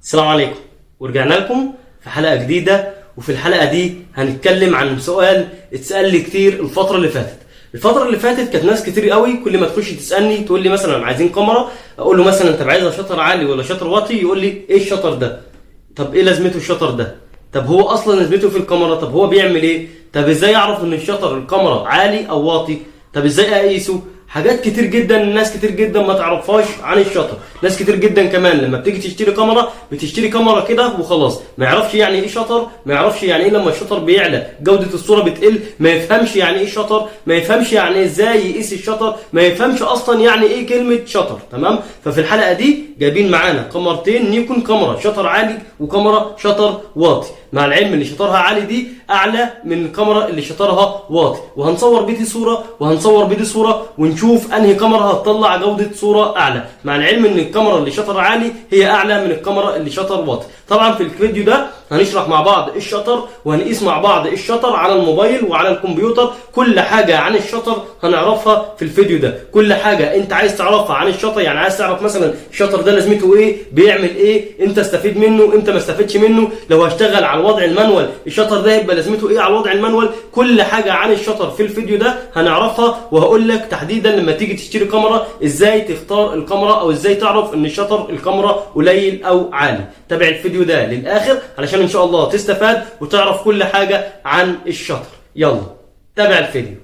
السلام عليكم، ورجعنا لكم في حلقة جديدة. وفي الحلقة دي هنتكلم عن سؤال اتسأل لي كتير الفترة اللي فاتت. كانت ناس كتير قوي كل ما تخش تسألني تقول لي مثلا عايزين كاميرا، اقول له مثلا انت عايزها شطر عالي ولا شطر واطي، يقول لي ايه الشطر ده؟ طب ايه لازمته الشطر ده؟ طب هو اصلا لازمته في الكاميرا؟ طب هو بيعمل ايه؟ طب ازاي اعرف ان الشطر الكاميرا عالي او واطي؟ طب ازاي اقيسه؟ حاجات كتير جدا ناس كتير جدا ما تعرفهاش عن الشطر. ناس كتير جدا كمان لما بتيجي تشتري كاميرا بتشتري كاميرا كده وخلاص، ما يعرفش يعني ايه شطر، ما يعرفش يعني ايه لما الشطر بيعلى جودة الصورة بتقل، ما يفهمش يعني ايه شطر، ما يفهمش يعني ازاي يقيس الشطر، ما يفهمش اصلا يعني ايه كلمة شطر. تمام؟ ففي الحلقة دي جايبين معانا كاميرتين نيكون، كاميرا شطر عالي وكاميرا شطر واطي، مع العلم اللي شطرها عالي دي اعلى من الكاميرا اللي شطرها واطي، وهنصور بدي صورة وهنصور بدي صورة ونشوف انهي كاميرا هتطلع جودة صورة اعلى، مع العلم ان الكاميرا اللي شطر عالي هي اعلى من الكاميرا اللي شطر واطي. طبعا في الفيديو ده هنشرح مع بعض الشطر وهنقيس مع بعض الشطر على الموبايل وعلى الكمبيوتر. كل حاجة عن الشطر هنعرفها في الفيديو ده، كل حاجة انت عايز تعرفها عن الشطر. يعني عايز تعرف مثلا الشطر ده لازمته ايه، بيعمل ايه، امتى استفيد منه، امتى ما استفدش منه، لو هشتغل على الوضع المانوال الشطر ده يبقى لازمته ايه على الوضع المانوال. كل حاجة عن الشطر في الفيديو ده هنعرفها، وهقول لك تحديدا لما تيجي تشتري كاميرا ازاي تختار الكاميرا او ازاي تعرف ان الشطر الكاميرا قليل او عالي. تابع الفيديو ده للاخر علشان ان شاء الله تستفاد وتعرف كل حاجة عن الشطر. يلا تابع الفيديو.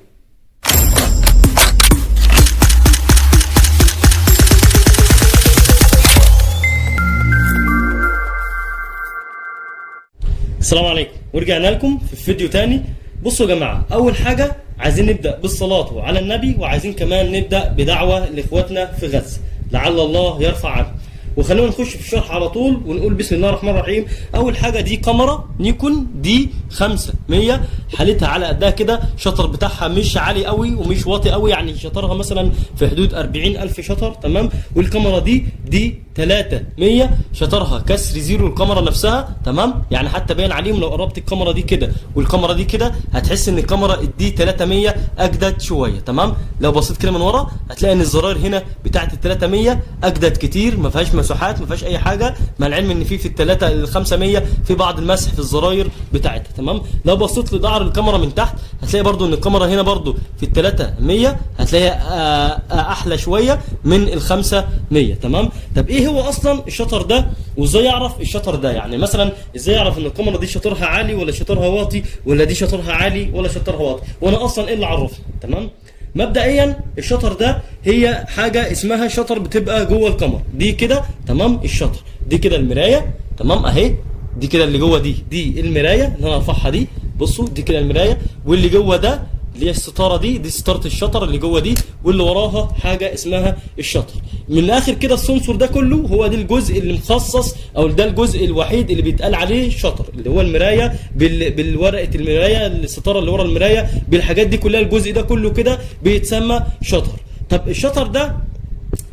السلام عليكم، ورجعنا لكم في فيديو تاني. بصوا يا جماعة، أول حاجة عايزين نبدأ بالصلاة على النبي، وعايزين كمان نبدأ بدعوة لإخواتنا في غزة لعل الله يرفع عنهم. وخلونا نخش في الشرح على طول ونقول بسم الله الرحمن الرحيم. اول حاجه دي كاميرا نيكون دي 500، حالتها على قدها كده، شطر بتاعها مش عالي قوي ومش واطي قوي، يعني شطرها مثلا في حدود 40,000 شطر. تمام؟ والكاميرا دي 300 شطرها كسر زيرو الكاميرا نفسها. تمام؟ يعني حتى باين عليهم لو قربت الكاميرا دي كده والكاميرا دي كده هتحس ان الكاميرا دي 300 اجدد شويه. تمام؟ لو بصيت كده من ورا هتلاقي ان الزراير هنا بتاعت ال 300 اجدد كتير، ما فيهاش مساحات، ما فيهاش اي حاجه، مع العلم ان في الثلاثه ال 500 في بعض المسح في الزراير بتاعتها. تمام؟ لو بصيت لظهر الكاميرا من تحت هتلاقي برضو ان الكاميرا هنا برضو في ال 300 هتلاقيها احلى شويه من ال 500. تمام؟ طب ايه هو اصلا الشطر ده وازاي اعرف الشطر ده؟ يعني مثلا ازاي اعرف ان الكاميرا دي شطرها عالي ولا شطرها واطي، ولا دي شطرها عالي ولا شطرها واطي، وانا اصلا ايه اللي عرفني؟ تمام؟ مبدئيا الشطر ده هي حاجه اسمها شطر بتبقى جوه الكاميرا دي كده. تمام؟ الشطر دي كده المرايه. تمام؟ اهي دي كده اللي جوه دي المرايه اللي انا هرفعها دي. بصوا دي كده المرايه، واللي جوه ده اللي هي الستاره دي ستاره الشطر اللي جوه دي، واللي وراها حاجه اسمها الشطر. من الاخر كده السنسور ده كله هو ده الجزء اللي مخصص، او ده الجزء الوحيد اللي بيتقال عليه شطر، اللي هو المرايه بالورقه المرايه، الستاره اللي ورا المرايه، بالحاجات دي كلها، الجزء ده كله كده بيتسمى شطر. طب الشطر ده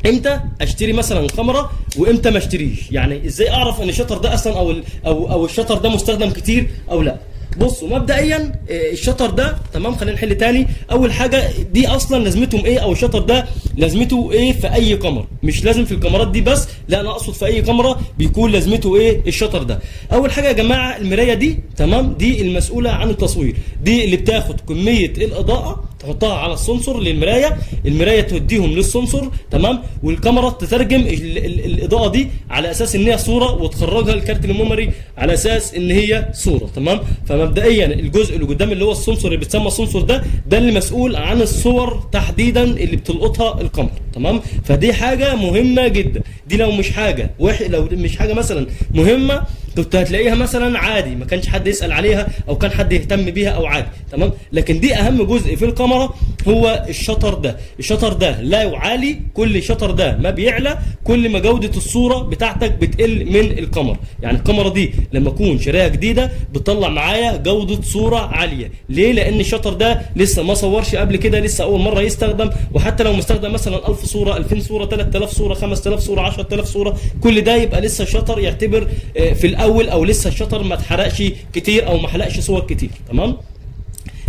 امتى اشتري مثلا كاميرا وامتى ما اشتريش؟ يعني ازاي اعرف ان الشطر ده اصلا او الشطر ده مستخدم كتير او لا؟ بصوا مبدئيا الشطر ده، تمام، خلينا نحل تاني. اول حاجه دي اصلا لازمتهم ايه، او الشطر ده لازمته ايه في اي كاميرا؟ مش لازم في الكاميرات دي بس، لا انا اقصد في اي كاميرا بيكون لازمته ايه الشطر ده. اول حاجه يا جماعه المرايه دي، تمام، دي المسؤوله عن التصوير، دي اللي بتاخد كميه الاضاءه تحطها على السنسور للمرايه، المرايه توديهم للسنسور. تمام؟ والكاميرا تترجم الاضاءه دي على اساس ان هي صوره وتخرجها لكارت الميموري على اساس ان هي صوره. تمام؟ فمبدئيا الجزء اللي قدام اللي هو السنسور اللي بيتسمى السنسور ده اللي مسؤول عن الصور تحديدا اللي بتلقطها الكاميرا. تمام؟ فدي حاجه مهمه جدا. دي لو مش حاجه لو مش حاجه مثلا مهمه كنت هتلاقيها مثلا عادي، ما كانش حد يسأل عليها او كان حد يهتم بيها او عادي. تمام؟ لكن دي اهم جزء في الكاميرا هو الشطر ده. الشطر ده لا يعالي، كل الشطر ده ما بيعلى كل ما جودة الصورة بتاعتك بتقل من الكاميرا. يعني الكاميرا دي لما اكون شاريها جديدة بتطلع معايا جودة صورة عالية. ليه؟ لان الشطر ده لسه ما صورش قبل كده، لسه اول مرة يستخدم، وحتى لو مستخدم مثلا 1000 صورة 2000 صورة 3000 صورة 5000 صورة 10000 صورة، كل ده يبقى لسه الشطر يعتبر في الاول، او لسه الشطر ما اتحرقش كتير او ما حرقش صور كتير. تمام؟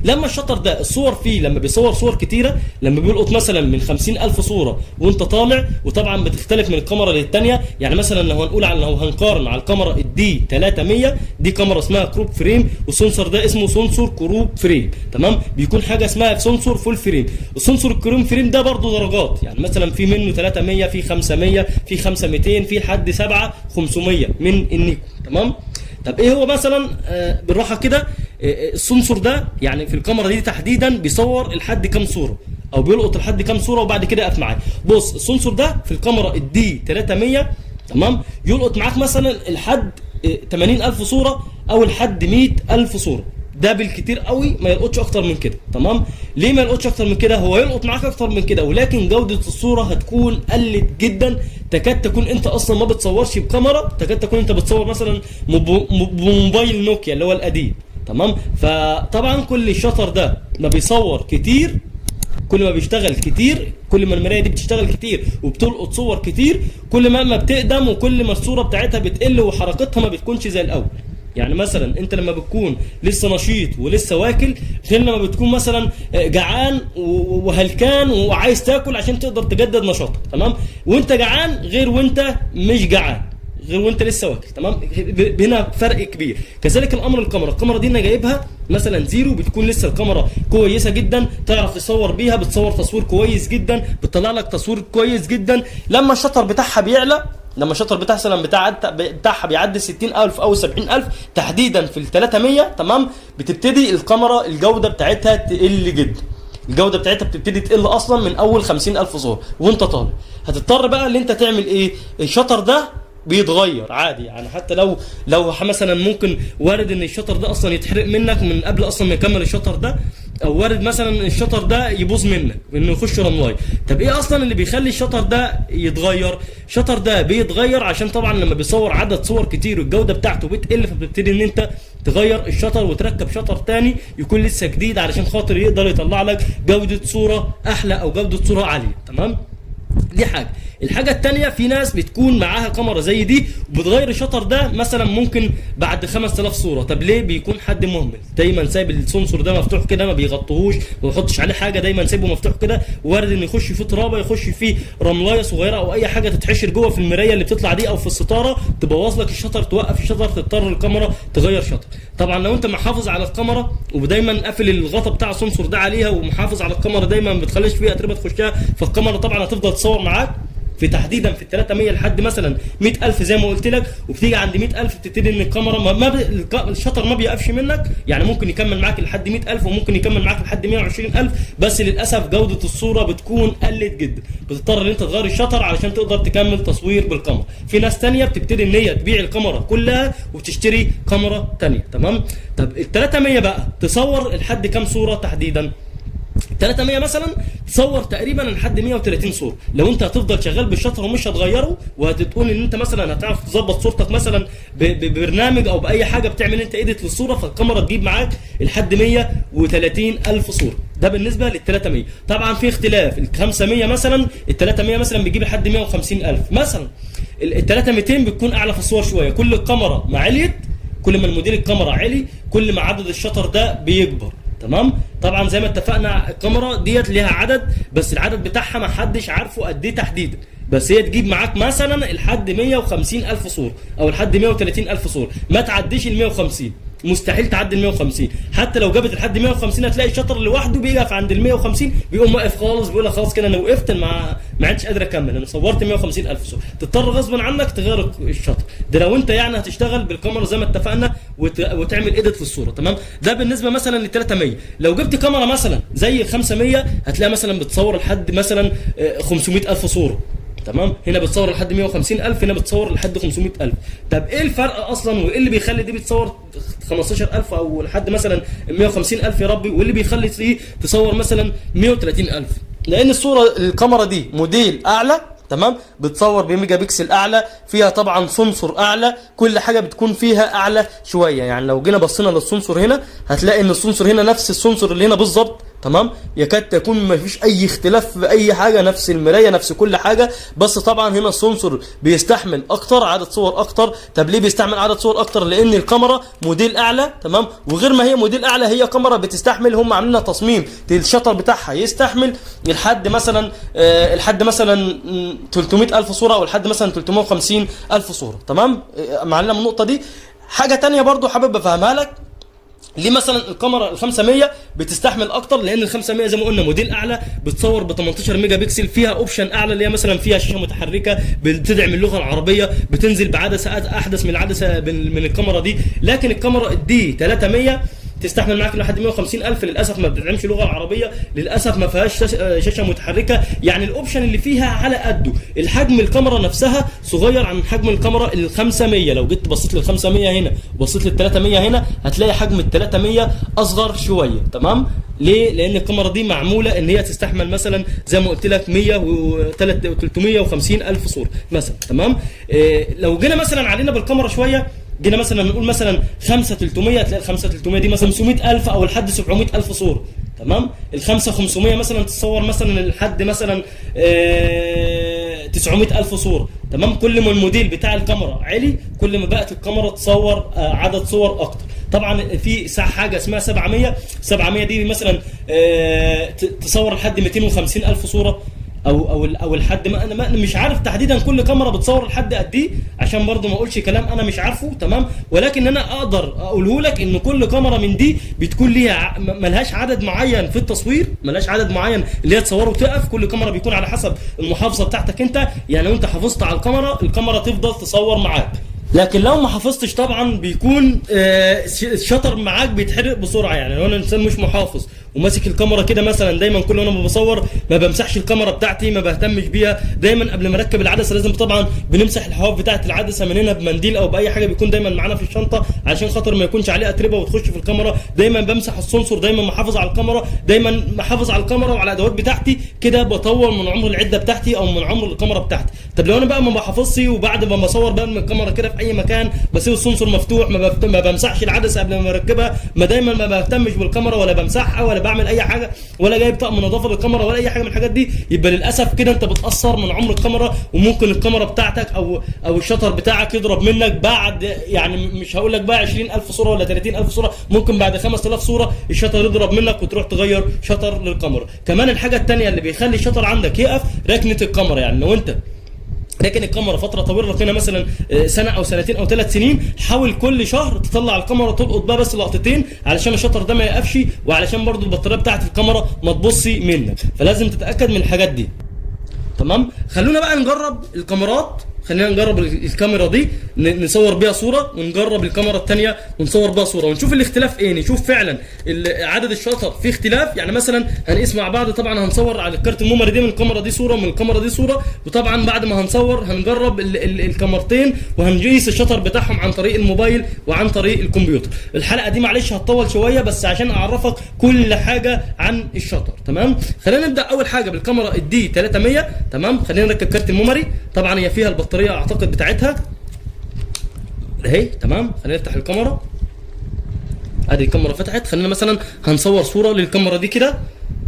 لما الشطر ده الصور فيه لما بيصور صور كتيره، لما بيلقط مثلا من 50,000 صوره وانت طالع، وطبعا بتختلف من الكاميرا للثانيه. يعني مثلا لو هنقارن على الكاميرا الدي 300، دي كاميرا اسمها كروب فريم، والسنسور ده اسمه سنسور كروب فريم، تمام. بيكون حاجه اسمها سنسور فول فريم. السنسور الكروب فريم ده برضه درجات، يعني مثلا في منه 300، في 500، في 5200، في لحد 7500 من النيكون، تمام. طب ايه هو مثلا بالراحه كده السنسور ده يعني في الكاميرا دي تحديدا بيصور لحد كام صوره او بيلقط لحد كام صوره، وبعد كده اقف معايا. بص السنسور ده في الكاميرا الدي 300، تمام، يلقط معاك مثلا لحد 80,000 صوره او لحد 100,000 صوره، ده بالكتير قوي ما يلقطش اكتر من كده، تمام. ليه ما يلقطش اكتر من كده؟ هو يلقط معاك اكتر من كده، ولكن جوده الصوره هتكون قلت جدا، تكاد تكون انت اصلا ما بتصورش بكاميرا، تكاد تكون انت بتصور مثلا بموبايل نوكيا اللي هو القديم، تمام. فطبعا كل الشطر ده ما بيصور كتير، كل ما بيشتغل كتير، كل ما المرايه دي بتشتغل كتير وبتلقط صور كتير، كل ما بتقدم وكل ما الصوره بتاعتها بتقل وحركتها ما بتكونش زي الاول. يعني مثلا انت لما بتكون لسه نشيط ولسه واكل، غير لما بتكون مثلا جعان وهلكان وعايز تاكل عشان تقدر تجدد نشاطك، تمام. وانت جعان غير وانت مش جعان، غير وانت لسه واكل، تمام. هنا فرق كبير. كذلك الامر الكاميرا دي انا جايبها مثلا زيرو، بتكون لسه الكاميرا كويسه جدا، تعرف تصور بيها، بتصور تصوير كويس جدا، بتطلع لك تصوير كويس جدا. لما الشطر بتاعها بيعلى، لما الشطر بتاعها مثلا بتاعها بيعدي 60,000 او 70,000 تحديدا في ال 300، تمام، بتبتدي الكاميرا الجوده بتاعتها تقل جدا. الجوده بتاعتها بتبتدي تقل اصلا من اول 50,000 صوره وانت طالع. هتضطر بقى ان انت تعمل ايه؟ الشطر ده بيتغير عادي، يعني حتى لو مثلا ممكن وارد ان الشطر ده اصلا يتحرق منك من قبل اصلا ما يكمل الشطر ده، او وارد مثلا الشطر ده يبوظ منك انه يخش رملاي. طب ايه اصلا اللي بيخلي الشطر ده يتغير؟ الشطر ده بيتغير عشان طبعا لما بيصور عدد صور كتير والجوده بتاعته بتقل، فبتبتدي ان انت تغير الشطر وتركب شطر تاني يكون لسه جديد علشان خاطر يقدر يطلع لك جوده صوره احلى او جوده صوره عاليه، تمام. دي حاجه. الحاجه الثانيه، في ناس بتكون معاها كاميرا زي دي وبتغير الشطر ده مثلا ممكن بعد 5000 صوره. طب ليه؟ بيكون حد مهمل دايما سايب السنسور ده مفتوح كده، ما بيغطوهوش ما بيحطش عليه حاجه، دايما سايبه مفتوح كده، وارد ان يخش فيه ترابه، يخش فيه رملايه صغيره او اي حاجه تتحشر جوه في المرايه اللي بتطلع دي او في الستاره تبوظ لك الشطر، توقف الشطر، تضطر الكاميرا تغير شطر. طبعا لو انت محافظ على الكاميرا ودايما قافل الغطا بتاع السنسور ده عليها ومحافظ على الكاميرا دايما ما بتخليش فيها اتربه تخشها، فالكاميرا طبعا هتفضل تصور معاك في تحديدا في ال 300 لحد مثلا 100,000 زي ما قلت لك. وبتيجي عند 100,000 بتبتدي ان الكاميرا الشطر ما بيقفش منك، يعني ممكن يكمل معاك لحد 100,000 وممكن يكمل معاك لحد 120,000، بس للاسف جوده الصوره بتكون قلت جدا، بتضطر ان انت تغير الشطر علشان تقدر تكمل تصوير بالكاميرا. في ناس ثانيه بتبتدي ان هي تبيع الكاميرا كلها وتشتري كاميرا ثانيه، تمام. طب ال 300 بقى تصور لحد كام صوره تحديدا؟ 300 مثلا تصور تقريبا لحد 130 صوره. لو انت هتفضل شغال بالشطر ومش هتغيره، وهتقول ان انت مثلا هتعرف تظبط صورتك مثلا ببرنامج او باي حاجه بتعمل انت ايديت للصوره، فالكاميرا تجيب معاك لحد 130,000 صوره. ده بالنسبه لل 300. طبعا في اختلاف، ال 500 مثلا، ال 300 مثلا بيجيب لحد 150,000 مثلا. ال 300 بتكون اعلى في الصور شويه. كل الكاميرا ما عليت، كل ما الموديل الكاميرا علي، كل ما عدد الشطر ده بيكبر، تمام. طبعا زي ما اتفقنا الكاميرا ديت ليها عدد، بس العدد بتاعها ما حدش عارفه قد ايه تحديدا، بس هي تجيب معاك مثلا لحد 150,000 صوره او لحد 130,000 صوره، ما تعديش ال 150، مستحيل تعدي ال 150. حتى لو جابت لحد 150 هتلاقي الشطر لوحده بيقف عند ال 150، بيقوم واقف خالص، بيقول لك خلاص كده انا وقفت، ما عدتش قادر اكمل، انا صورت 150,000 صوره. تضطر غصبا عنك تغير الشطر ده لو انت يعني هتشتغل بالكاميرا زي ما اتفقنا وتعمل ايديت للصوره، تمام. ده بالنسبه مثلا لل 300. لو جبت كاميرا مثلا زي ال 500 هتلاقي مثلا بتصور لحد مثلا 500,000 صوره، تمام. هنا بتصور لحد 150,000، هنا بتصور لحد 500,000. طب ايه الفرق اصلا، وايه اللي بيخلي دي بتصور 15,000 او لحد مثلا 150,000 يا ربي، واللي بيخلي دي تصور مثلا 130,000؟ لان الصوره الكاميرا دي موديل اعلى، تمام، بتصور بميجا بكسل اعلى، فيها طبعا سنسور اعلى، كل حاجه بتكون فيها اعلى شويه. يعني لو جينا بصينا للسنسور هنا هتلاقي ان السنسور هنا نفس السنسور اللي هنا بالظبط، تمام، يكاد تكون ما فيش اي اختلاف في اي حاجه، نفس المرايه نفس كل حاجه. بس طبعا هنا السنسور بيستحمل اكتر عدد صور اكتر. طب ليه بيستحمل عدد صور اكتر؟ لان الكاميرا موديل اعلى، تمام، وغير ما هي موديل اعلى هي كاميرا بتستحمل، هم عاملين لها تصميم الشطر بتاعها يستحمل لحد مثلا 300,000 صوره او لحد مثلا 350,000 صوره. تمام، معلنا من النقطه دي. حاجه تانية برضو حابب افهمها لك، ليه مثلا الكاميرا ال 500 بتستحمل اكتر؟ لان ال 500 زي ما قلنا موديل اعلى، بتصور ب 18 ميجا بكسل، فيها اوبشن اعلى اللي هي مثلا فيها شاشه متحركه بتدعم اللغه العربيه، بتنزل بعدسه احدث من العدسه من الكاميرا دي. لكن الكاميرا الدي 300 تستحمل معاك لحد 150,000، للاسف ما بتدعمش اللغه العربيه، للاسف ما فيهاش شاشه متحركه، يعني الاوبشن اللي فيها على قده. الحجم الكاميرا نفسها صغير عن حجم الكاميرا ال 500. لو جيت بصيت لل 500 هنا وبصيت لل 300 هنا هتلاقي حجم ال 300 اصغر شويه. تمام، ليه؟ لان الكاميرا دي معموله ان هي تستحمل مثلا زي ما قلت لك 100 و 350,000 صوره مثلا. تمام، لو جينا مثلا علينا بالكاميرا شويه، جينا مثلا نقول مثلا 5300، هتلاقي ال 5300 دي مثلا 500,000 او لحد 700,000 صوره. تمام، ال 5500 مثلا تتصور مثلا لحد مثلا 900,000 صوره. تمام، كل ما الموديل بتاع الكاميرا عالي كل ما بقت الكاميرا تصور عدد صور اكتر. طبعا في حاجه اسمها 700 دي مثلا تصور لحد 250,000 صوره او لحد ما انا مش عارف تحديدا كل كاميرا بتصور لحد قد ايه، عشان برضو ما اقولش كلام انا مش عارفه. تمام، ولكن انا اقدر اقوله لك ان كل كاميرا من دي بتكون ليها ملهاش عدد معين في التصوير، ملهاش عدد معين اللي هي تصوره وتقف. كل كاميرا بيكون على حسب المحافظه بتاعتك انت، يعني لو انت حافظت على الكاميرا تفضل تصور معاك. لكن لو ما حافظتش طبعا بيكون الشطر معاك بيتحرق بسرعه. يعني لو انا انسان مش محافظ وماسك الكاميرا كده مثلا دايما كل وانا بصور ما بمسحش الكاميرا بتاعتي، ما بهتمش بيها، دايما قبل ما اركب العدسه لازم طبعا بنمسح الحواف بتاعه العدسه من هنا بمنديل او باي حاجه بيكون دايما معانا في الشنطه عشان خاطر ما يكونش عليها اتربه وتخش في الكاميرا. دايما بمسح السنسور، دايما محافظ على الكاميرا، دايما محافظ على الكاميرا وعلى الادوات بتاعتي، كده بطول من عمر العده بتاعتي او من عمر الكاميرا بتاعتي. طب لو انا بقى ما بحافظش وبعد ما بصور بقى من الكاميرا كده في اي مكان بسيب السنسور مفتوح، ما بمسحش العدسه قبل ما اركبها، ما دايما ما بهتمش بالكاميرا ولا بمسحها ولا بعمل اي حاجه ولا جايب طقم نظافه للكاميرا ولا اي حاجه من الحاجات دي، يبقى للاسف كده انت بتاثر من عمر الكاميرا، وممكن الكاميرا بتاعتك او الشطر بتاعك يضرب منك بعد، يعني مش هقول لك بقى 20,000 صوره ولا 30,000 صوره، ممكن بعد 5,000 صوره الشطر يضرب منك وتروح تغير شطر للكاميرا. كمان الحاجه الثانيه اللي بيخلي الشطر عندك يقف ركنه الكاميرا. يعني لو انت لكن الكاميرا فتره طويله ركنها مثلا سنه او سنتين او 3 سنين، حاول كل شهر تطلع الكاميرا تلقط بقى بس لقطتين علشان الشطر ده ما يقفش، وعلشان برضو البطاريه بتاعت الكاميرا ما تبصي منك، فلازم تتاكد من الحاجات دي. تمام، خلونا بقى نجرب الكاميرات. خلينا نجرب الكاميرا دي نصور بيها صوره، ونجرب الكاميرا الثانيه ونصور بيها صوره، ونشوف الاختلاف ايه، نشوف فعلا عدد الشطر فيه اختلاف. يعني مثلا هنقيس مع بعض، طبعا هنصور على الكارت الميموري دي من الكاميرا دي صوره ومن الكاميرا دي صوره، وطبعا بعد ما هنصور هنجرب الكاميرتين وهنقيس الشطر بتاعهم عن طريق الموبايل وعن طريق الكمبيوتر. الحلقه دي معلش هتطول شويه بس عشان اعرفك كل حاجه عن الشطر. تمام، خلينا نبدا اول حاجه بالكاميرا الدي 300. تمام، خلينا نركب كارت الميموري، طبعا هي فيها البطاريه اعتقد بتاعتها اهي. تمام، خلينا نفتح الكاميرا، ادي الكاميرا فتحت. خلينا مثلا هنصور صوره للكاميرا دي كده،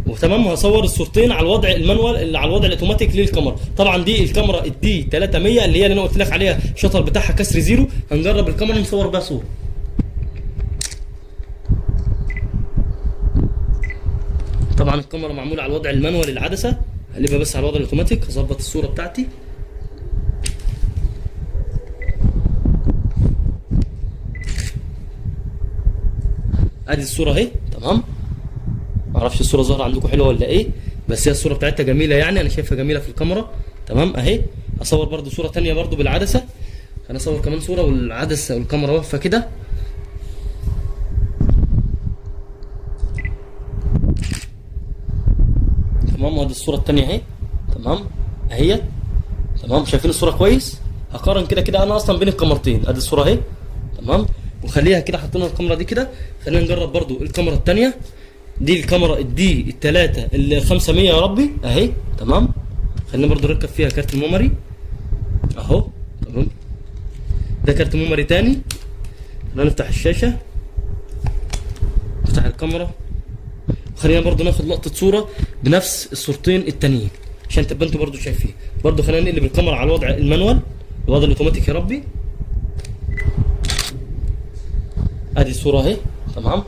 وتمام، وهصور الصورتين على الوضع المانوال اللي على الوضع الاوتوماتيك للكاميرا. طبعا دي الكاميرا الدي 300 اللي هي اللي انا قلت لك عليها الشطر بتاعها كسر زيرو. هنجرب الكاميرا نصور بيها صوره. طبعا الكاميرا معموله على الوضع المانوال العدسه، هقلبها بس على الوضع الاوتوماتيك، اظبط الصوره بتاعتي. ادي الصوره اهي. تمام، معرفش الصوره ظاهره عندكم حلوه ولا ايه، بس هي الصوره بتاعتها جميله، يعني انا شايفها جميله في الكاميرا. تمام اهي. اصور برده صوره ثانيه برده بالعدسه، انا اصور كمان صوره والعدسه والكاميرا واقفه كده. تمام، وادي الصوره الثانيه اهي. تمام اهي. تمام، شايفين الصوره كويس؟ هقارن كده انا اصلا بين الكاميرتين، ادي الصوره اهي. تمام، وخليها كده حطينا الكاميرا دي كده. خلينا نجرب برضو الكاميرا الثانيه، دي الكاميرا الدي الثلاثه ال 500 يا ربي اهي. تمام، خلينا برضو نركب فيها كارت الميموري اهو. تمام، ده كارت ميموري ثاني. خلينا نفتح الشاشه، نفتح الكاميرا، خلينا برضو ناخد لقطه صوره بنفس الصورتين التانيين عشان تبقى انتوا برضو شايفين. برضو خلينا نقلب الكاميرا على الوضع المانوال، الوضع الاوتوماتيك يا ربي. ادي الصوره اهي تمام.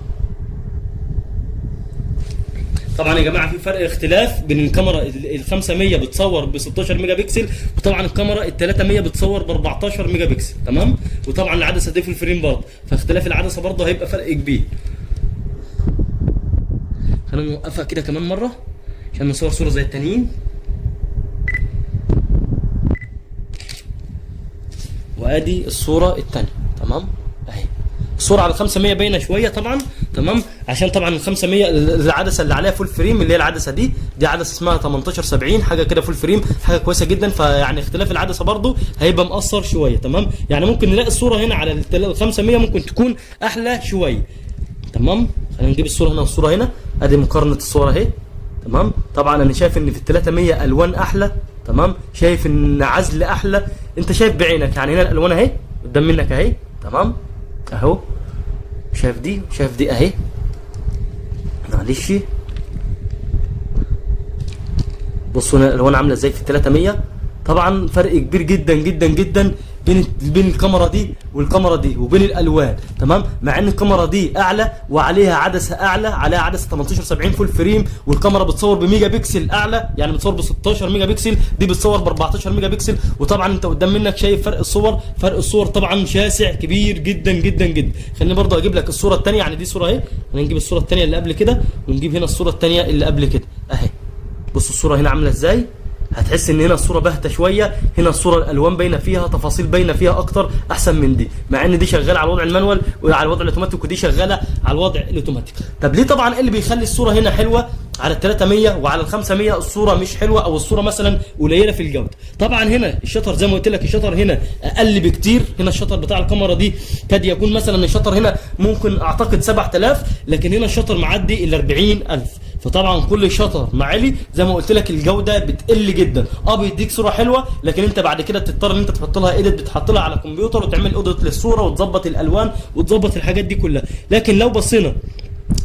طبعا يا جماعه في فرق اختلاف بين الكاميرا ال 500 بتصور ب 16 ميجا بكسل، وطبعا الكاميرا ال 300 بتصور ب 14 ميجا بكسل تمام. وطبعا العدسه دي في الفريم برضه، فاختلاف العدسه برضه هيبقى فرق كبير. خلينا نوقفها كده كمان مره عشان نصور صوره زي التانيين. وادي الصوره الثانيه تمام اهي. الصوره على 500 باينه شويه طبعا تمام، عشان طبعا ال 500 العدسه اللي عليها فول فريم اللي هي العدسه دي عدسه اسمها 1870 حاجه كده فول فريم، حاجه كويسه جدا. فيعني اختلاف العدسه برضو هيبقى مأثر شويه تمام. يعني ممكن نلاقي الصوره هنا على ال 500 ممكن تكون احلى شويه تمام. خلينا نجيب الصوره هنا والصوره هنا، ادي مقارنه الصوره اهي تمام. طبعا انا شايف ان في ال 300 الوان احلى تمام، شايف ان عزل احلى، انت شايف بعينك يعني هنا الالوان اهي قدام منك اهي تمام اهو، شايف دي وشايف دي اهي. معلش بصوا هنا الالوان عامله ازاي في ال 300. طبعا فرق كبير جدا جدا جدا بين الكاميرا دي والكاميرا دي وبين الالوان تمام. مع ان الكاميرا دي اعلى وعليها عدسه اعلى، عليها عدسه 1870 فول فريم، والكاميرا بتصور بميجا بكسل اعلى، يعني بتصور ب 16 ميجا بكسل، دي بتصور ب 14 ميجا بكسل. وطبعا انت قدام منك شايف فرق الصور، فرق الصور طبعا شاسع كبير جدا جدا جدا. خليني برضه اجيب لك الصوره الثانيه، يعني دي صوره اهي، هنجيب الصوره الثانيه اللي قبل كده ونجيب هنا الصوره الثانيه اللي قبل كده اهي. بص الصوره هنا عامله ازاي، هتحس ان هنا الصوره باهته شويه، هنا الصوره الالوان باينه فيها، تفاصيل باينه فيها اكتر احسن من دي، مع ان دي شغاله على الوضع المانوال وعلى الوضع الاوتوماتيك ودي شغاله على الوضع الاوتوماتيك. طب ليه؟ طبعا ايه اللي بيخلي الصوره هنا حلوه على ال 300 وعلى ال 500 الصوره مش حلوه او الصوره مثلا قليله في الجوده؟ طبعا هنا الشطر زي ما قلت لك الشطر هنا اقل بكتير، هنا الشطر بتاع الكاميرا دي كاد يكون مثلا الشطر هنا ممكن اعتقد 7000، لكن هنا الشطر معدي ال 40000. فطبعا كل شطر مع علي زي ما قلت لك الجوده بتقل جدا. بيديك صوره حلوه، لكن انت بعد كده بتضطر ان انت تحط لها ايديت، بتحط لها على الكمبيوتر وتعمل ايديت للصوره وتظبط الالوان وتظبط الحاجات دي كلها. لكن لو بصينا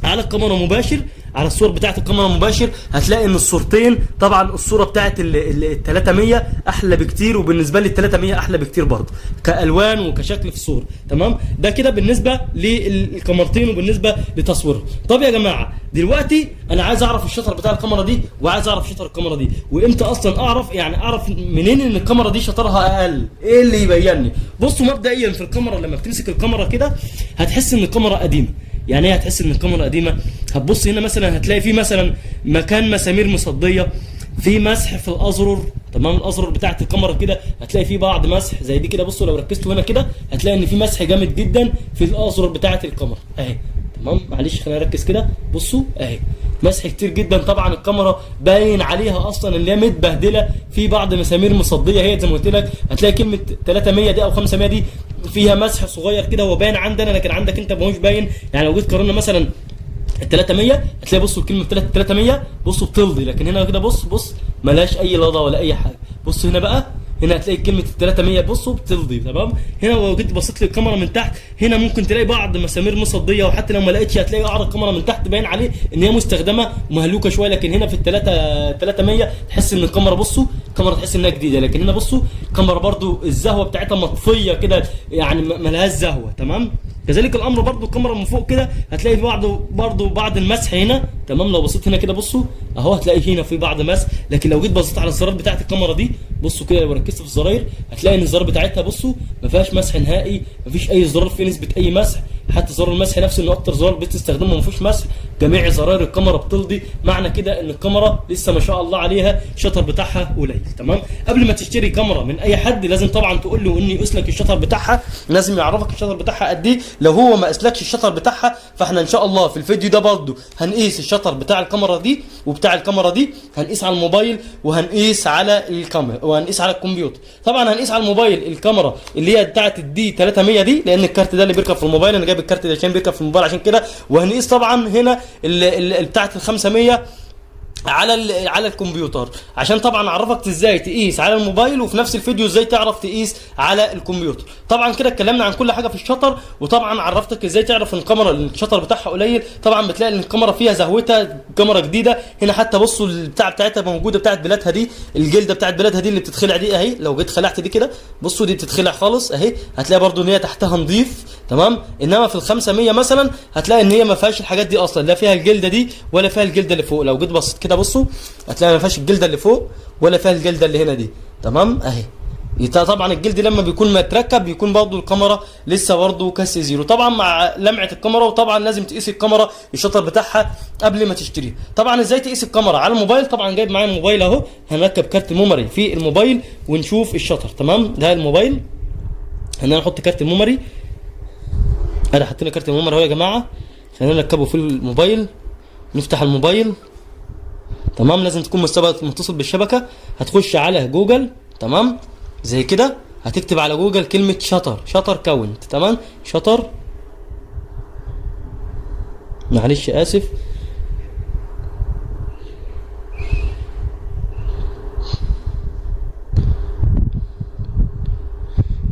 على الكاميرا مباشر، على الصور بتاعت الكاميرا مباشر، هتلاقي ان الصورتين طبعا الصوره بتاعت ال 300 احلى بكتير، وبالنسبه لي ال 300 احلى بكتير برضه كالوان وكشكل في الصوره تمام. ده كده بالنسبه للكاميرتين وبالنسبه لتصويرهم. طب يا جماعه دلوقتي انا عايز اعرف الشطر بتاع الكاميرا دي وعايز اعرف شطر الكاميرا دي، وامتى اصلا اعرف، يعني اعرف منين ان الكاميرا دي شطرها اقل؟ ايه اللي يبينني؟ بصوا مبدئيا في الكاميرا لما بتمسك الكاميرا كده هتحس ان الكاميرا قديمه. يعني ايه هتحس ان الكاميرا قديمه؟ هتبص هنا مثلا هتلاقي في مثلا مكان مسامير مصديه، في مسح في الازرر تمام. الازرر بتاعت الكاميرا كده هتلاقي في بعض مسح زي دي كده. بصوا لو ركزتوا هنا كده هتلاقي ان في مسح جامد جدا في الازرر بتاعت الكاميرا اهي تمام. معلش خلينا نركز كده، بصوا اهي مسح كتير جدا. طبعا الكاميرا باين عليها اصلا ان هي متبهدله، في بعض مسامير مصديه هي زي ما قلت لك. هتلاقي كلمه 300 دي او 500 دي فيها مسح صغير كده هو باين عندنا، لكن عندك انت ما هوش باين. يعني لو جيت قارنا مثلا ال 300 هتلاقي بصوا الكلمه 300 بصوا بتلضي، لكن هنا كده بص ملهاش اي لضا ولا اي حاجه. بصوا هنا بقى، هنا هتلاقي كلمه ال 300 بصوا بتلضي تمام. هنا لو جيت بصيت للكاميرا من تحت هنا ممكن تلاقي بعض مسامير مصديه، وحتى لو ما لقيتش هتلاقي قعر الكاميرا من تحت باين عليه ان هي مستخدمه ومهلوكه شويه. لكن هنا في ال 300 تحس ان الكاميرا بصوا الكاميرا تحس انها جديده، لكن هنا بصوا الكاميرا برضو الزهوه بتاعتها مطفيه كده، يعني ملهاش زهوه تمام. كذلك الامر برضو الكاميرا من فوق كده هتلاقي برضو بعض المسح هنا تمام. لو بصيت هنا كده بصوا اهو هتلاقي هنا في بعض مسح، لكن لو جيت بصيت على الزرار بتاعت الكاميرا دي بصوا كده، لو ركزت في الزراير هتلاقي ان الزرار بتاعتها بصوا ما فيهاش مسح نهائي، ما فيش اي زرار فيه نسبه اي مسح. حتى زرار المسح نفسه انه اكتر زرار بتستخدمه ما فيهوش مسح، جميع زراير الكاميرا بتلضي. معنى كده ان الكاميرا لسه ما شاء الله عليها الشطر بتاعها قليل تمام. قبل ما تشتري كاميرا من اي حد لازم طبعا تقول له اني يقيس لك الشطر بتاعها، لازم يعرفك الشطر بتاعها قد ايه. لو هو ما قاسلكش الشطر بتاعها فاحنا ان شاء الله في الفيديو ده برضه هنقيس الشطر بتاع الكاميرا دي وبتاع الكاميرا دي، هنقيس على الموبايل وهنقيس على الكاميرا وهنقيس على الكمبيوتر. طبعا هنقيس على الموبايل الكاميرا اللي هي بتاعت الدي 300 دي، لان الكارت ده اللي بيركب في الموبايل، انا جايب الكارت ده عشان بيركب في الموبايل عشان كده. وهنقيس طبعا هنا بتاعت ال 500 على الكمبيوتر، عشان طبعا اعرفك ازاي تقيس على الموبايل، وفي نفس الفيديو ازاي تعرف تقيس على الكمبيوتر. طبعا كده اتكلمنا عن كل حاجه في الشطر، وطبعا عرفتك ازاي تعرف ان الكاميرا الشطر بتاعها قليل. طبعا بتلاقي ان الكاميرا فيها زهوتها، كاميرا جديده. هنا حتى بصوا البتاع بتاعتها موجوده، بتاعت بلادها دي، الجلده بتاعت بلادها دي اللي بتتخلع دي اهي. لو جيت خلعت دي كده بصوا دي بتتخلع خالص اهي، هتلاقي برده ان هي تحتها نظيف تمام. انما في ال 500 مثلا هتلاقي ان هي ما فيهاش الحاجات دي اصلا، لا فيها الجلده دي ولا فيها الجلده اللي فوق. لو جيت بصيت كده بصوا هتلاقي ما فيهاش الجلده اللي فوق ولا فيها الجلده اللي هنا دي تمام اهي. طبعا الجلد لما بيكون متركب بيكون برضه الكاميرا لسه برضه كاس زيرو طبعا مع لمعه الكاميرا. وطبعا لازم تقيس الكاميرا الشطر بتاعها قبل ما تشتريها. طبعا ازاي تقيس الكاميرا على الموبايل؟ طبعا جايب معايا الموبايل اهو، هنركب كارت ميموري في الموبايل ونشوف الشطر تمام. ده الموبايل، هنحط كارت الميموري. انا حطينا كارت الميموري اهو يا جماعه، خلينا نركبه في الموبايل. نفتح الموبايل تمام، لازم تكون متصل بالشبكه. هتخش على جوجل تمام زي كده، هتكتب على جوجل كلمه شطر كاونت تمام. شطر، معلش اسف،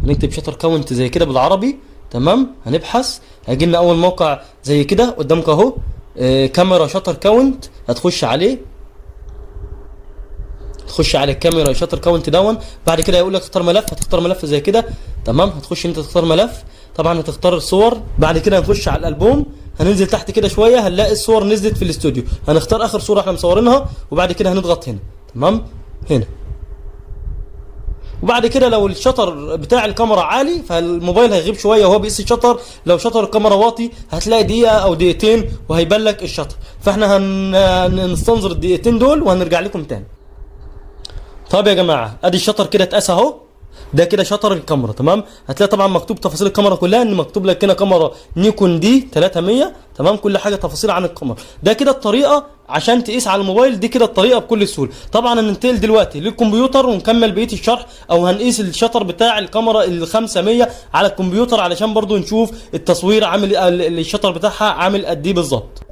هنكتب شطر كاونت زي كده بالعربي تمام. هنبحث، هيجي لنا اول موقع زي كده قدامك اهو، كاميرا شطر كاونت. هتخش عليه، تخش على الكاميرا شطر كاونت دون. بعد كده يقول لك اختار ملف، هتختار ملف زي كده تمام. هتخش انت تختار ملف، طبعا هتختار الصور. بعد كده هنخش على الالبوم، هننزل تحت كده شويه هنلاقي الصور نزلت في الاستوديو. هنختار اخر صوره احنا مصورينها، وبعد كده هنضغط هنا تمام هنا. وبعد كده لو الشطر بتاع الكاميرا عالي فالموبايل هيغيب شويه وهو بيقيس الشطر. لو شطر الكاميرا واطي هتلاقي دقيقه او دقيقتين وهيبان لك الشطر. فاحنا هنستنظر الدقيقتين دول وهنرجع لكم تاني. طب يا جماعه ادي الشطر كده اتقاس اهو، ده كده شطر الكاميرا تمام. هتلاقي طبعا مكتوب تفاصيل الكاميرا كلها، ان مكتوب لك هنا كاميرا نيكون دي 300 تمام. كل حاجه تفاصيل عن الكاميرا. ده كده الطريقه عشان تقيس على الموبايل، دي كده الطريقه بكل سهوله. طبعا هننتقل دلوقتي للكمبيوتر ونكمل بقيه الشرح، او هنقيس الشطر بتاع الكاميرا ال 500 على الكمبيوتر علشان برضو نشوف التصوير عامل الشطر بتاعها عامل قد ايه بالظبط.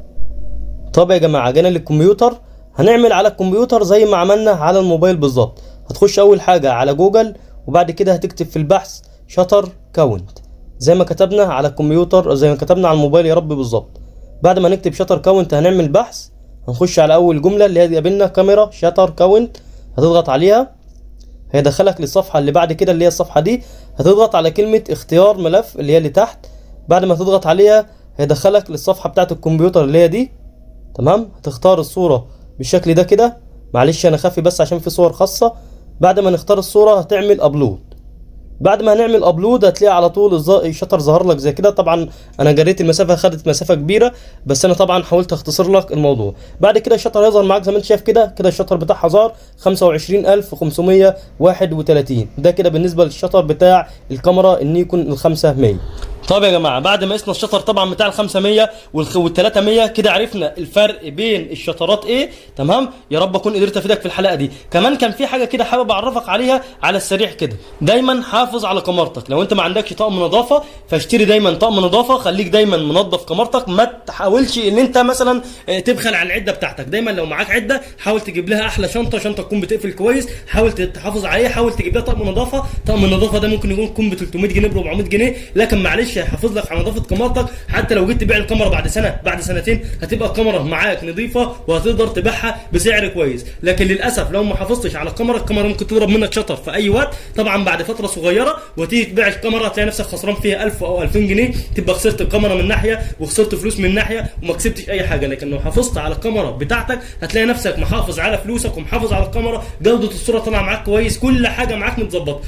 طب يا جماعه جينا للكمبيوتر، هنعمل على الكمبيوتر زي ما عملنا على الموبايل بالظبط. هتخش اول حاجه على جوجل، وبعد كده هتكتب في البحث شطر كاونت زي ما كتبنا على الكمبيوتر زي ما كتبنا على الموبايل يا رب بالظبط. بعد ما نكتب شطر كاونت هنعمل بحث، هنخش على اول جمله اللي هي قابلنا كاميرا شطر كاونت، هتضغط عليها هيدخلك للصفحه اللي بعد كده اللي هي الصفحه دي. هتضغط على كلمه اختيار ملف اللي هي اللي تحت. بعد ما تضغط عليها هيدخلك للصفحه بتاعه الكمبيوتر اللي هي دي تمام. هتختار الصوره بالشكل ده كده، معلش انا خافي بس عشان في صور خاصه. بعد ما نختار الصوره هتعمل ابلود. بعد ما هنعمل ابلود هتلاقي على طول الشطر ظهر لك زي كده. طبعا انا جريت المسافه، خدت مسافه كبيره، بس انا طبعا حاولت اختصر لك الموضوع. بعد كده الشطر هيظهر معاك زي ما انت شايف كده. كده الشطر بتاعها ظهر 25531. ده كده بالنسبه للشطر بتاع الكاميرا النيكون ال 500. طب يا جماعه بعد ما قسنا الشطر طبعا بتاع ال 500 وال 300 كده عرفنا الفرق بين الشطرات ايه تمام. يا رب اكون قدرت افيدك في الحلقه دي. كمان كان في حاجه كده حابب اعرفك عليها على السريع كده. دايما حافظ على كاميرتك. لو انت ما عندكش طقم نظافه فاشتري دايما طقم نظافه. خليك دايما منظف كاميرتك، ما تحاولش ان انت مثلا تبخل على العده بتاعتك. دايما لو معاك عده حاول تجيب لها احلى شنطه تكون بتقفل كويس، حاول تحافظ عليها، حاول تجيب لها طقم نظافه. طقم النظافه ده ممكن يكون ب 300 جنيه ب 400 جنيه، لكن معلش هيحافظ لك على نظافه كاميرتك. حتى لو جيت تبيع الكاميرا بعد سنه بعد سنتين هتبقى الكاميرا معاك نظيفه وهتقدر تبيعها بسعر كويس. لكن للاسف لو ما حافظتش على الكاميرا ممكن تضرب منك شطر في اي وقت طبعا بعد فتره صغيره، وتيجي تبيع الكاميرا تلاقي نفسك خسران فيها 1000 او 2000 جنيه. تبقى خسرت الكاميرا من ناحيه وخسرت فلوس من ناحيه وما كسبتش اي حاجه. لكن لو حافظت على الكاميرا بتاعتك هتلاقي نفسك محافظ على فلوسك ومحافظ على الكاميرا، جوده الصوره طالعه معاك كويس، كل حاجه معاك متظبطه.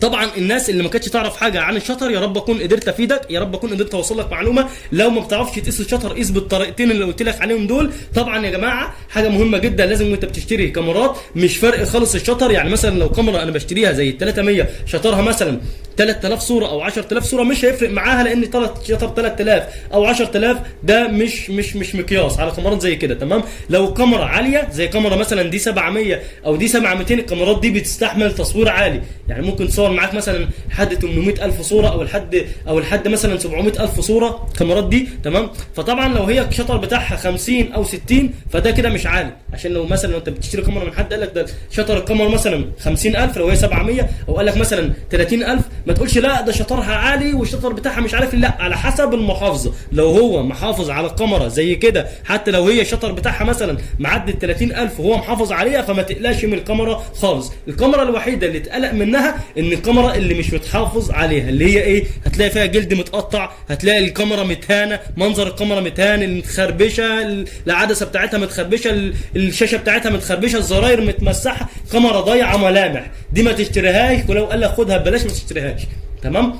طبعا الناس اللي ما كانتش تعرف حاجه عن الشطر يا رب اكون قدرت افيدك، يا رب اكون قدرت اوصل لك معلومه. لو ما بتعرفش تقيس الشطر قيس بالطريقتين اللي قلت لك عليهم دول. طبعا يا جماعه حاجه مهمه جدا، لازم وانت بتشتري كاميرات مش فرق خالص الشطر. يعني مثلا لو كاميرا انا بشتريها زي ال 300 شطرها مثلا 3000 صوره او 10000 صوره مش هيفرق معاها، لان شطر 3000 او 10000 ده مش مقياس على كاميرات زي كده. تمام. لو كاميرا عاليه زي كاميرا مثلا دي 700 او دي 7200، الكاميرات دي بتستحمل تصوير عالي، يعني ممكن تصور معاك مثلا لحد 800000 صوره او لحد مثلا 700000 صوره الكاميرات دي. تمام. فطبعا لو هي الشطر بتاعها 50 او 60 فده كده مش عالي، عشان لو مثلا انت بتشتري كاميرا من حد قال لك ده شطر الكاميرا مثلا 50000 لو هي 700، او قال لك مثلا 30000، ما تقولش لا ده شطرها عالي والشطر بتاعها مش عارف. لا، على حسب المحافظه. لو هو محافظ على الكاميرا زي كده، حتى لو هي الشطر بتاعها مثلا معدي 30000 وهو محافظ عليها، فما تقلقش من الكاميرا خالص. الكاميرا الوحيده اللي تقلق منها ان الكاميرا اللي مش متحافظ عليها، اللي هي ايه، هتلاقي فيها جلد متقطع، هتلاقي الكاميرا متهانه، منظر الكاميرا متهان، المتخربشه، العدسه بتاعتها متخربشه، الشاشه بتاعتها متخربشه، الزراير متمسحه، كاميرا ضايعه ملامح، دي ما تشتريهاش. ولو قال لك خدها ببلاش ما تشتريهاش. تمام.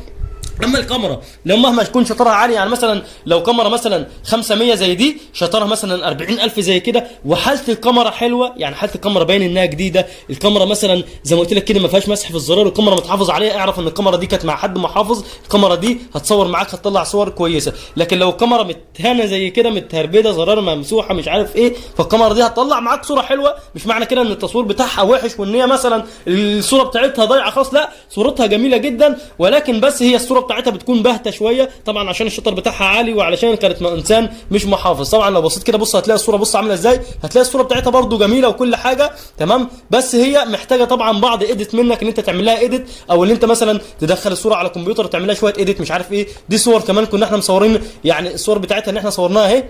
اما الكاميرا لو مهما تكون شطرها عالي، يعني مثلا لو كاميرا مثلا 500 زي دي، شطرها مثلا 40000 زي كده، وحاله الكاميرا حلوه، يعني حاله الكاميرا باين انها جديده، الكاميرا مثلا زي ما قلت لك كده ما فيهاش مسح في الزرار، الكاميرا متحافظ عليها، اعرف ان الكاميرا دي كانت مع حد محافظ، الكاميرا دي هتصور معاك، هتطلع صور كويسه. لكن لو الكاميرا متهانه زي كده، متهربده، زرار ممسوحه، مش عارف ايه، فالكاميرا دي هتطلع معاك صوره حلوه. مش معنى كده ان التصوير بتاعها وحش وان هي مثلا الصوره بتاعتها ضايعه خالص، لا، صورتها جميله جدا، ولكن بس هي الصوره بتاعتها بتكون باهته شويه، طبعا عشان الشطر بتاعها عالي وعلشان كانت انسان مش محافظ. طبعا لو بصيت كده، بص هتلاقي الصوره، بص عامله ازاي، هتلاقي الصوره بتاعتها برده جميله وكل حاجه تمام، بس هي محتاجه طبعا بعض اديت منك، ان انت تعمل لها اديت، او ان انت مثلا تدخل الصوره على الكمبيوتر وتعمل لها شويه اديت، مش عارف ايه. دي صور كمان كنا احنا مصورين، يعني الصور بتاعتها ان احنا صورناها اهي،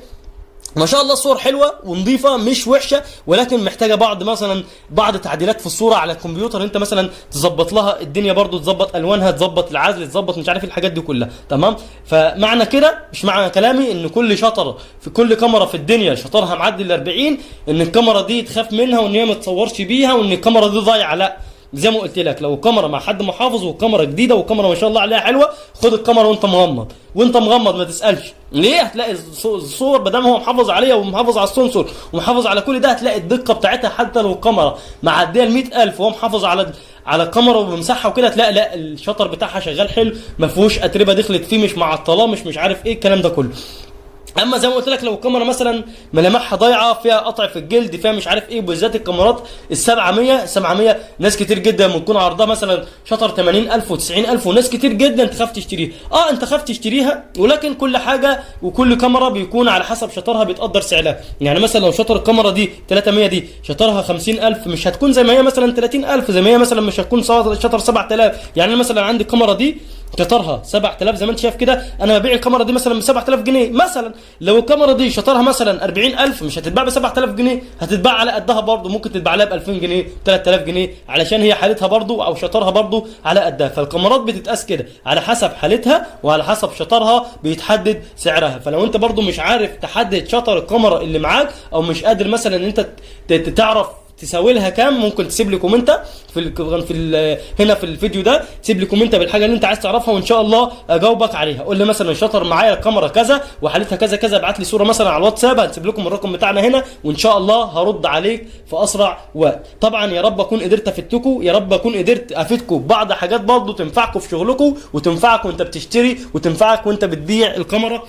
ما شاء الله الصور حلوه ونظيفه مش وحشه، ولكن محتاجه بعض تعديلات في الصوره على الكمبيوتر، انت مثلا تظبط لها الدنيا، برضو تظبط الوانها، تظبط العزل، تظبط مش عارف الحاجات دي كلها. تمام. فمعنى كده، مش معنى كلامي ان كل شطر في كل كاميرا في الدنيا شطرها معدي ال 40 ان الكاميرا دي تخاف منها وان هي ما تصورش بيها وان الكاميرا دي ضايعه. لا، زي ما قلت لك، لو الكاميرا مع حد محافظ والكاميرا جديده والكاميرا ما شاء الله عليها حلوه، خد الكاميرا وانت مغمض ما تسالش ليه، هتلاقي الصور بدل هو محافظ عليها ومحافظ على السنسور ومحافظ على كل ده، هتلاقي الدقه بتاعتها حتى لو الكاميرا معديه ال 100000 وهو محافظ على الكاميرا وبمسحها وكده، هتلاقي لا، الشطر بتاعها شغال حلو، ما فيهوش اتربه دخلت فيه، مش معطلاه، مش عارف ايه الكلام ده كله. اما زي ما قلت لك، لو الكاميرا مثلا ملامحها ضايعه، فيها قطع في الجلد، فيها مش عارف ايه، بالذات الكاميرات ال700 ناس كتير جدا بتكون عرضها مثلا شطر 80000 و90000، وناس كتير جدا تخاف تشتريها. انت خاف تشتريها، ولكن كل حاجه وكل كاميرا بيكون على حسب شطرها بيتقدر سعرها. يعني مثلا لو شطر الكاميرا دي 300 دي شطرها 50000، مش هتكون زي ما هي مثلا 30000، زي ما هي مثلا مش هتكون شطر 7000. يعني مثلا عندي الكاميرا دي شطرها 7000 زي ما انت شايف كده، انا ببيع الكاميرا دي مثلا ب 7000 جنيه مثلا. لو الكاميرا دي شطرها مثلا 40000، مش هتتباع ب 7000 جنيه، هتتباع على قدها برضه، ممكن تتباع لها ب 2000 جنيه 3000 جنيه، علشان هي حالتها برضه او شطرها برضه على قدها. فالكاميرات بتتقاس كده على حسب حالتها وعلى حسب شطرها بيتحدد سعرها. فلو انت برضه مش عارف تحدد شطر الكاميرا اللي معاك، او مش قادر مثلا ان انت تعرف تساوي لها كام، ممكن تسيب لي كومنت هنا في الفيديو ده، تسيب لي كومنت بالحاجه اللي انت عايز تعرفها، وان شاء الله اجاوبك عليها. قول لي مثلا شطر معايا الكاميرا كذا وحالتها كذا كذا، ابعت لي صوره مثلا على الواتساب، هنسيب لكم الرقم بتاعنا هنا، وان شاء الله هرد عليك في اسرع وقت. طبعا يا رب اكون قدرت افدتكم، يا رب اكون قدرت افيدكم ببعض حاجات برضه تنفعكم في شغلكم، وتنفعك وانت بتشتري، وتنفعك وانت بتبيع الكاميرا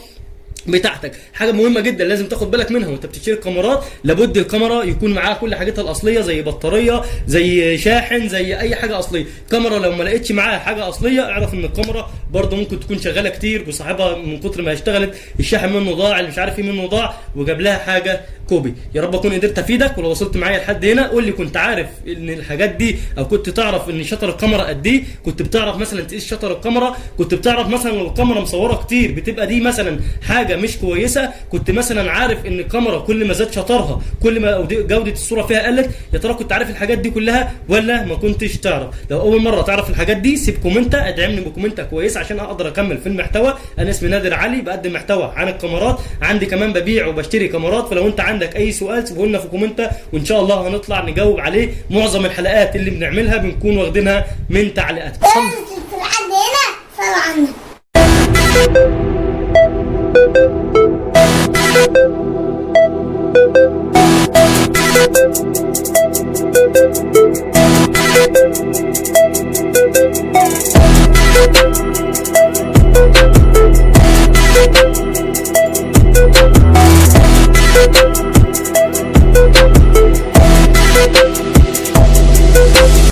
بتاعتك. حاجه مهمه جدا لازم تاخد بالك منها وانت بتشتري الكاميرات، لابد الكاميرا يكون معاها كل حاجتها الاصليه، زي بطاريه، زي شاحن، زي اي حاجه اصليه. الكاميرا لو ما لقيتش معاها حاجه اصليه، اعرف ان الكاميرا برده ممكن تكون شغاله كتير، وصاحبها من كتر ما اشتغلت الشاحن منه ضاع، اللي مش عارف ايه منه ضاع، وجاب لها حاجه كوبي. يا رب اكون قدرت افيدك، ولو وصلت معايا لحد هنا قول لي كنت عارف ان الحاجات دي، او كنت تعرف ان شطر الكاميرا قد ايه، كنت بتعرف مثلا تقيس شطر الكاميرا، كنت بتعرف مثلا لو الكاميرا مصوره كتير بتبقى دي مثلا حاجه مش كويسه، كنت مثلا عارف ان الكاميرا كل ما زاد شطرها كل ما جوده الصوره فيها قلت. يا ترى كنت عارف الحاجات دي كلها ولا ما كنتش تعرف؟ لو اول مره تعرف الحاجات دي سيب كومنت، ادعمني بكومنت كويس عشان اقدر اكمل في المحتوى. انا اسمي نادر علي، بقدم محتوى عن الكاميرات، عندي كمان ببيع وبشتري كاميرات. فلو انت عندك اي سؤال سيبه لنا في كومنت، وان شاء الله هنطلع نجاوب عليه. معظم الحلقات اللي بنعملها بنكون واخدينها من تعليقاتكم. لحد هنا صلوا على النبي. النبي